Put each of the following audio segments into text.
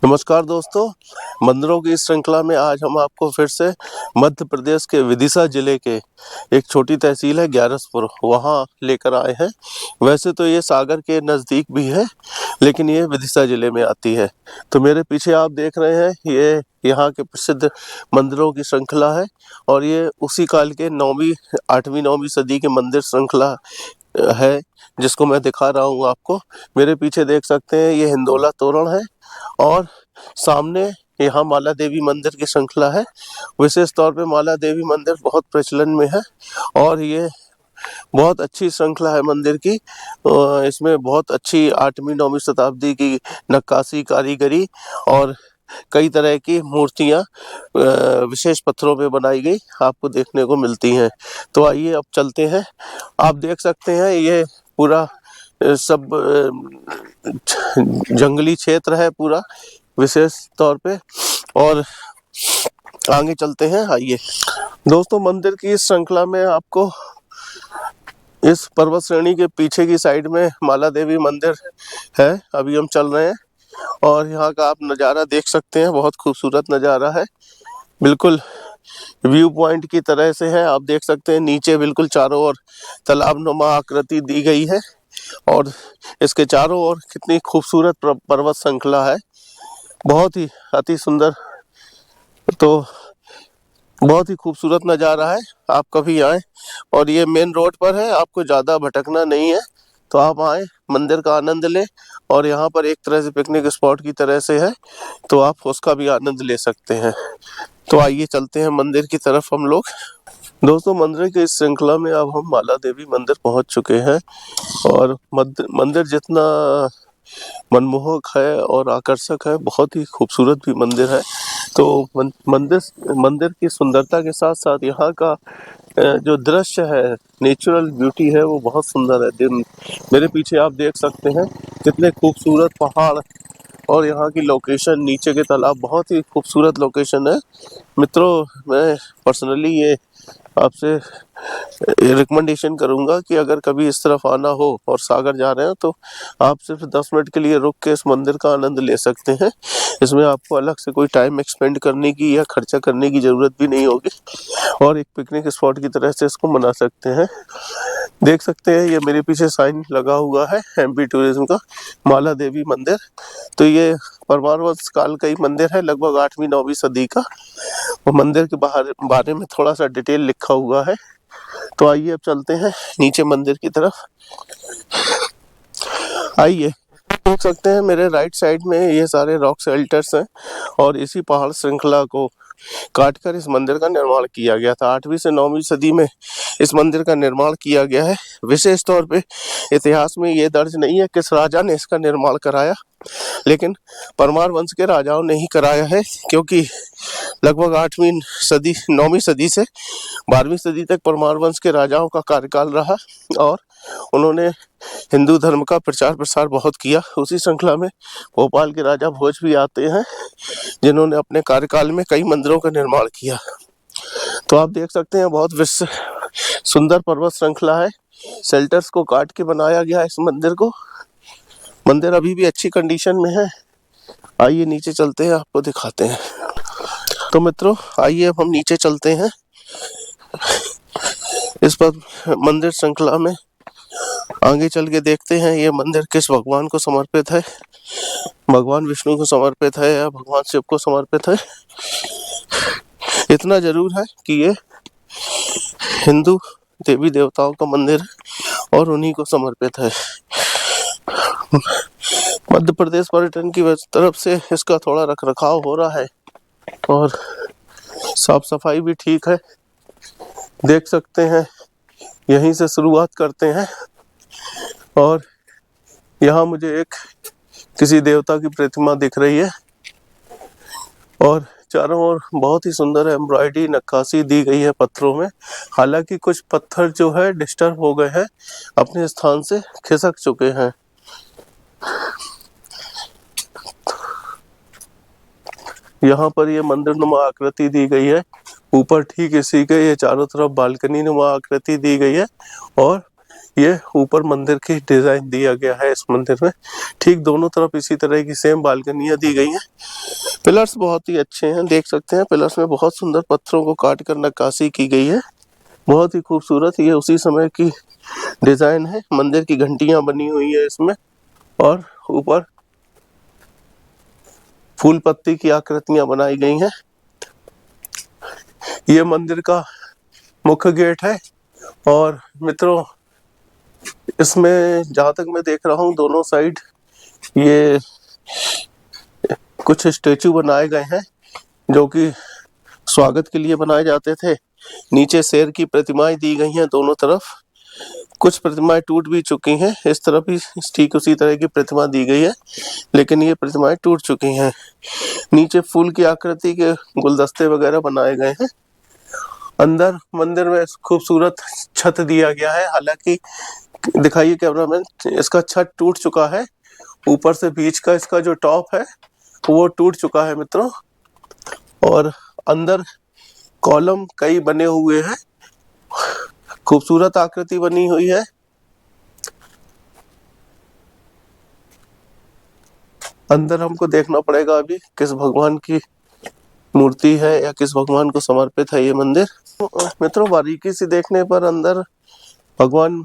नमस्कार दोस्तों, मंदिरों की इस श्रृंखला में आज हम आपको फिर से मध्य प्रदेश के विदिशा जिले के एक छोटी तहसील है ग्यारसपुर, वहाँ लेकर आए हैं। वैसे तो ये सागर के नज़दीक भी है, लेकिन ये विदिशा जिले में आती है। तो मेरे पीछे आप देख रहे हैं, ये यहाँ के प्रसिद्ध मंदिरों की श्रृंखला है और ये उसी काल के 8वीं 9वीं सदी के मंदिर श्रृंखला है, जिसको मैं दिखा रहा हूँ आपको। मेरे पीछे देख सकते हैं, ये हिंदोला तोरण है और सामने यहाँ माला देवी मंदिर की श्रृंखला है। विशेष तौर पे माला देवी मंदिर बहुत प्रचलन में है और ये बहुत अच्छी श्रृंखला है मंदिर की। इसमें बहुत अच्छी 8वीं 9वीं शताब्दी की नक्काशी कारीगरी और कई तरह की मूर्तियाँ विशेष पत्थरों पे बनाई गई आपको देखने को मिलती हैं। तो आइए अब चलते हैं। आप देख सकते हैं, ये पूरा सब जंगली क्षेत्र है पूरा विशेष तौर पे, और आगे चलते हैं। आइए दोस्तों, मंदिर की इस श्रृंखला में आपको इस पर्वत श्रेणी के पीछे की साइड में माला देवी मंदिर है। अभी हम चल रहे हैं और यहाँ का आप नज़ारा देख सकते हैं, बहुत खूबसूरत नज़ारा है, बिल्कुल व्यू पॉइंट की तरह से है। आप देख सकते हैं नीचे बिल्कुल चारों ओर तालाबनुमा आकृति दी गई है और इसके चारों ओर कितनी खूबसूरत पर्वत श्रृंखला है, बहुत ही अति सुंदर। तो बहुत ही खूबसूरत नज़ारा है, आप कभी आएँ। और ये मेन रोड पर है, आपको ज़्यादा भटकना नहीं है, तो आप आएँ, मंदिर का आनंद लें। और यहाँ पर एक तरह से पिकनिक स्पॉट की तरह से है, तो आप उसका भी आनंद ले सकते हैं। तो आइए चलते हैं मंदिर की तरफ हम लोग। दोस्तों, मंदिर की इस श्रृंखला में अब हम माला देवी मंदिर पहुँच चुके हैं और मंदिर जितना मनमोहक है और आकर्षक है, बहुत ही खूबसूरत भी मंदिर है। तो मंदिर की सुंदरता के साथ साथ यहाँ का जो दृश्य है, नेचुरल ब्यूटी है, वो बहुत सुंदर है। मेरे पीछे आप देख सकते हैं कितने खूबसूरत पहाड़ और यहाँ की लोकेशन, नीचे के तालाब, बहुत ही खूबसूरत लोकेशन है। मित्रों, मैं पर्सनली ये आपसे रिकमेंडेशन करूंगा कि अगर कभी इस तरफ आना हो और सागर जा रहे हैं तो आप सिर्फ 10 मिनट के लिए रुक के इस मंदिर का आनंद ले सकते हैं। इसमें आपको अलग से कोई टाइम एक्सपेंड करने की या खर्चा करने की ज़रूरत भी नहीं होगी और एक पिकनिक स्पॉट की तरह से इसको मना सकते हैं। देख सकते हैं, ये मेरे पीछे साइन लगा हुआ है MP टूरिज्म का, माला देवी मंदिर। तो ये परमार वंश काल का ही मंदिर है, लगभग 8वीं 9वीं सदी का। और मंदिर के बारे में थोड़ा सा डिटेल लिखा हुआ है। तो आइए अब चलते हैं नीचे मंदिर की तरफ। आइए, देख सकते हैं मेरे राइट साइड में ये सारे रॉक शेल्टर्स हैं और इसी पहाड़ श्रृंखला को काटकर इस मंदिर का निर्माण किया गया था। 8वीं से 9वीं सदी में इस मंदिर का निर्माण किया गया है। विशेष तौर पे इतिहास में ये दर्ज नहीं है किस राजा ने इसका निर्माण कराया, लेकिन परमार वंश के राजाओं ने ही कराया है, क्योंकि लगभग 9वीं सदी से 12वीं सदी तक परमार वंश के राजाओं का कार्यकाल रहा और उन्होंने हिंदू धर्म का प्रचार प्रसार बहुत किया। उसी श्रृंखला में भोपाल के राजा भोज भी आते हैं, जिन्होंने अपने कार्यकाल में कई मंदिरों का निर्माण किया। तो आप देख सकते हैं, बहुत सुंदर पर्वत श्रृंखला है। शेल्टर्स को काट के बनाया गया है इस मंदिर को। मंदिर अभी भी अच्छी कंडीशन में है। आइए नीचे चलते हैं, आपको दिखाते हैं। तो मित्रों, आइए अब हम नीचे चलते हैं। इस पर मंदिर श्रृंखला में आगे चल के देखते हैं ये मंदिर किस भगवान को समर्पित है। भगवान विष्णु को समर्पित है या भगवान शिव को समर्पित है। इतना जरूर है कि ये हिंदू देवी देवताओं का मंदिर है और उन्हीं को समर्पित है। मध्य प्रदेश पर्यटन की तरफ से इसका थोड़ा रखरखाव हो रहा है और साफ सफाई भी ठीक है। देख सकते हैं, यहीं से शुरुआत करते हैं और यहाँ मुझे एक किसी देवता की प्रतिमा दिख रही है और चारों ओर बहुत ही सुंदर एम्ब्रॉयडरी नक्काशी दी गई है पत्थरों में। हालांकि कुछ पत्थर जो है डिस्टर्ब हो गए हैं, अपने स्थान से खिसक चुके हैं। यहाँ पर ये मंदिर नुमा आकृति दी गई है। ऊपर ठीक इसी के ये चारों तरफ बालकनी नुमा आकृति दी गई है और ये ऊपर मंदिर की डिजाइन दिया गया है इस मंदिर में। ठीक दोनों तरफ इसी तरह की सेम बालकनियां दी गई हैं। पिलर्स बहुत ही अच्छे हैं, देख सकते हैं पिलर्स में बहुत सुंदर पत्थरों को काट कर नक्काशी की गई है, बहुत ही खूबसूरत। ये उसी समय की डिजाइन है। मंदिर की घंटियां बनी हुई है इसमें, और ऊपर फूल पत्ती की आकृतियां बनाई गई हैं। ये मंदिर का मुख्य गेट है। और मित्रों, इसमें जहाँ तक मैं देख रहा हूँ दोनों साइड ये कुछ स्टेचू बनाए गए हैं जो कि स्वागत के लिए बनाए जाते थे। नीचे शेर की प्रतिमाएं दी गई हैं दोनों तरफ। कुछ प्रतिमाएं टूट भी चुकी हैं, इस तरफ भी ठीक उसी तरह की प्रतिमा दी गई है, लेकिन ये प्रतिमाएं टूट चुकी हैं। नीचे फूल की आकृति के गुलदस्ते वगैरह बनाए गए हैं। अंदर मंदिर में खूबसूरत छत दिया गया है, हालांकि दिखाइए कैमरामैन, इसका छत टूट चुका है। ऊपर से बीच का इसका जो टॉप है वो टूट चुका है मित्रों। और अंदर कॉलम कई बने हुए हैं, खूबसूरत आकृति बनी हुई है। अंदर हमको देखना पड़ेगा अभी किस भगवान की मूर्ति है या किस भगवान को समर्पित है ये मंदिर। मित्रों, बारीकी से देखने पर अंदर भगवान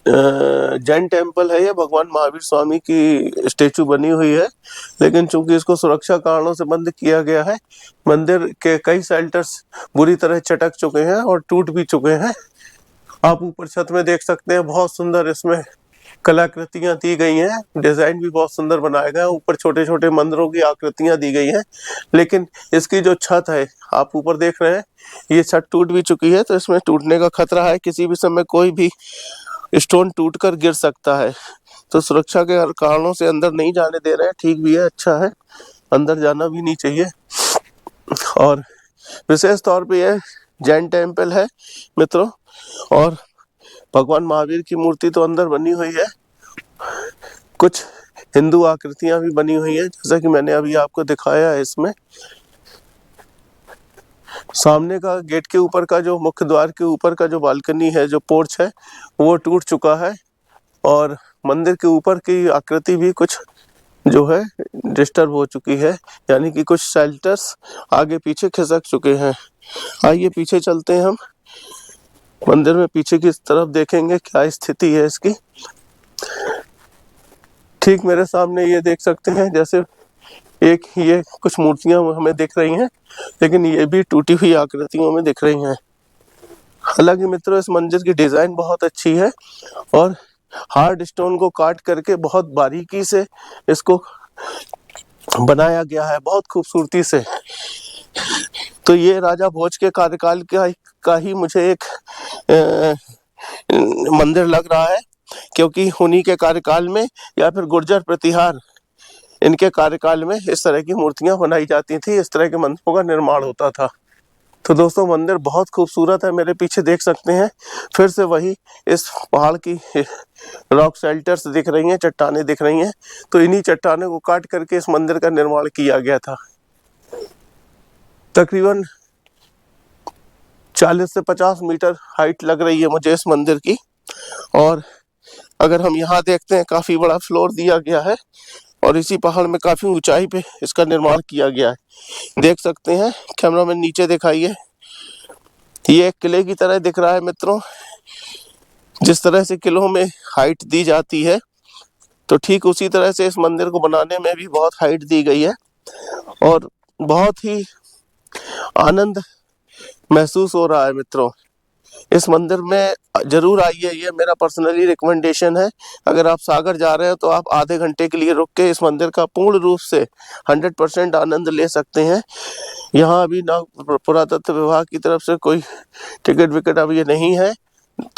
जैन टेम्पल है, ये भगवान महावीर स्वामी की स्टेचू बनी हुई है, लेकिन चूंकि इसको सुरक्षा कारणों से बंद किया गया है, मंदिर के कई शेल्टर्स बुरी तरह चटक चुके हैं और टूट भी चुके हैं। आप ऊपर छत में देख सकते हैं, बहुत सुंदर इसमें कलाकृतियां दी गई हैं, डिजाइन भी बहुत सुंदर बनाया गया है। ऊपर छोटे छोटे मंदिरों की आकृतियां दी गई हैं, लेकिन इसकी जो छत है आप ऊपर देख रहे हैं, ये छत टूट भी चुकी है, तो इसमें टूटने का खतरा है। किसी भी समय कोई भी स्टोन टूटकर गिर सकता है, तो सुरक्षा के कारणों से अंदर नहीं जाने दे रहे हैं। ठीक भी है, अच्छा है, अंदर जाना भी नहीं चाहिए। और विशेष तौर पे यह जैन टेम्पल है मित्रों, और भगवान महावीर की मूर्ति तो अंदर बनी हुई है, कुछ हिंदू आकृतियां भी बनी हुई है, जैसा कि मैंने अभी आपको दिखाया है। इसमें सामने का गेट के ऊपर का जो मुख्य द्वार के ऊपर का जो बालकनी है, जो पोर्च है, वो टूट चुका है, और मंदिर के ऊपर की आकृति भी कुछ जो है डिस्टर्ब हो चुकी है, यानी कि कुछ शेल्टर्स आगे पीछे खिसक चुके हैं। आइए पीछे चलते हैं हम मंदिर में, पीछे की तरफ देखेंगे क्या स्थिति है इसकी। ठीक मेरे सामने ये देख सकते हैं, जैसे एक ये कुछ मूर्तियां हमें दिख रही हैं, लेकिन ये भी टूटी हुई आकृतियों में दिख रही हैं। हालांकि मित्रों, इस मंदिर की डिजाइन बहुत अच्छी है, और हार्ड स्टोन को काट करके बहुत बारीकी से इसको बनाया गया है, बहुत खूबसूरती से। तो ये राजा भोज के कार्यकाल का ही मुझे एक मंदिर लग रहा है, क्योंकि उन्हीं के कार्यकाल में या फिर गुर्जर प्रतिहार, इनके कार्यकाल में इस तरह की मूर्तियां बनाई जाती थी, इस तरह के मंदिरों का निर्माण होता था। तो दोस्तों, मंदिर बहुत खूबसूरत है। मेरे पीछे देख सकते हैं, फिर से वही इस पहाड़ की रॉक शेल्टर्स दिख रही हैं, चट्टानें दिख रही हैं। तो इन्हीं चट्टानों को काट करके इस मंदिर का निर्माण किया गया था। तकरीबन 40 से 50 मीटर हाइट लग रही है मुझे इस मंदिर की। और अगर हम यहाँ देखते हैं, काफी बड़ा फ्लोर दिया गया है, और इसी पहाड़ में काफी ऊंचाई पे इसका निर्माण किया गया है। देख सकते हैं, कैमरामैन नीचे दिखाइए, ये एक किले की तरह दिख रहा है मित्रों। जिस तरह से किलों में हाइट दी जाती है, तो ठीक उसी तरह से इस मंदिर को बनाने में भी बहुत हाइट दी गई है, और बहुत ही आनंद महसूस हो रहा है मित्रों। इस मंदिर में जरूर आइए, ये मेरा पर्सनली रिकमेंडेशन है। अगर आप सागर जा रहे हैं तो आप आधे घंटे के लिए रुक के इस मंदिर का पूर्ण रूप से 100% आनंद ले सकते हैं। यहाँ अभी ना पुरातत्व विभाग की तरफ से कोई टिकट विकेट अब ये नहीं है।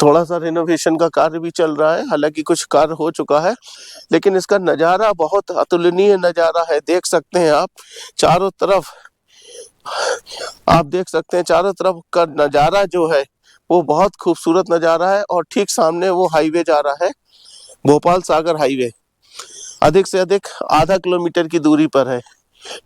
थोड़ा सा रिनोवेशन का कार्य भी चल रहा है, हालांकि कुछ कार्य हो चुका है, लेकिन इसका नज़ारा बहुत अतुलनीय नज़ारा है। देख सकते हैं आप चारों तरफ, आप देख सकते हैं चारों तरफ का नज़ारा जो है वो बहुत खूबसूरत नज़ारा है। और ठीक सामने वो हाईवे जा रहा है, भोपाल सागर हाईवे, अधिक से अधिक आधा किलोमीटर की दूरी पर है।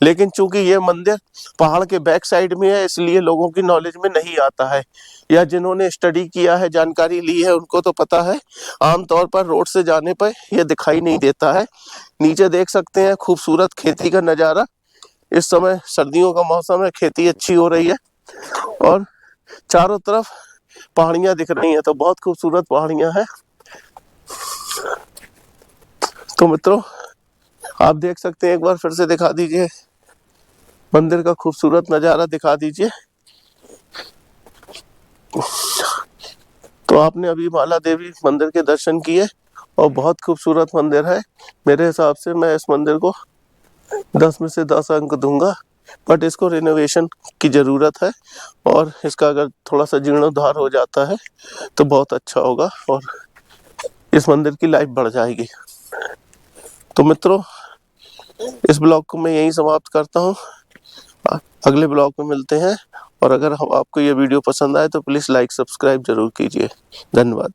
लेकिन चूंकि ये मंदिर पहाड़ के बैक साइड में है, इसलिए लोगों की नॉलेज में नहीं आता है, या जिन्होंने स्टडी किया है, जानकारी ली है, उनको तो पता है। आमतौर पर रोड से जाने पर यह दिखाई नहीं देता है। नीचे देख सकते हैं खूबसूरत खेती का नज़ारा, इस समय सर्दियों का मौसम है, खेती अच्छी हो रही है और चारों तरफ पहाड़ियां दिख रही हैं, तो बहुत खूबसूरत पहाड़ियां हैं। तो मित्रों, आप देख सकते हैं, एक बार फिर से दिखा दीजिए मंदिर का खूबसूरत नज़ारा, दिखा दीजिए। तो आपने अभी माला देवी मंदिर के दर्शन किए और बहुत खूबसूरत मंदिर है। मेरे हिसाब से मैं इस मंदिर को 10 में से 10 अंक दूंगा, बट इसको रिनोवेशन की ज़रूरत है और इसका अगर थोड़ा सा जीर्णोद्धार हो जाता है तो बहुत अच्छा होगा और इस मंदिर की लाइफ बढ़ जाएगी। तो मित्रों, इस ब्लॉग को मैं यहीं समाप्त करता हूँ, अगले ब्लॉग में मिलते हैं। और अगर आपको ये वीडियो पसंद आए तो प्लीज़ लाइक सब्सक्राइब जरूर कीजिए। धन्यवाद।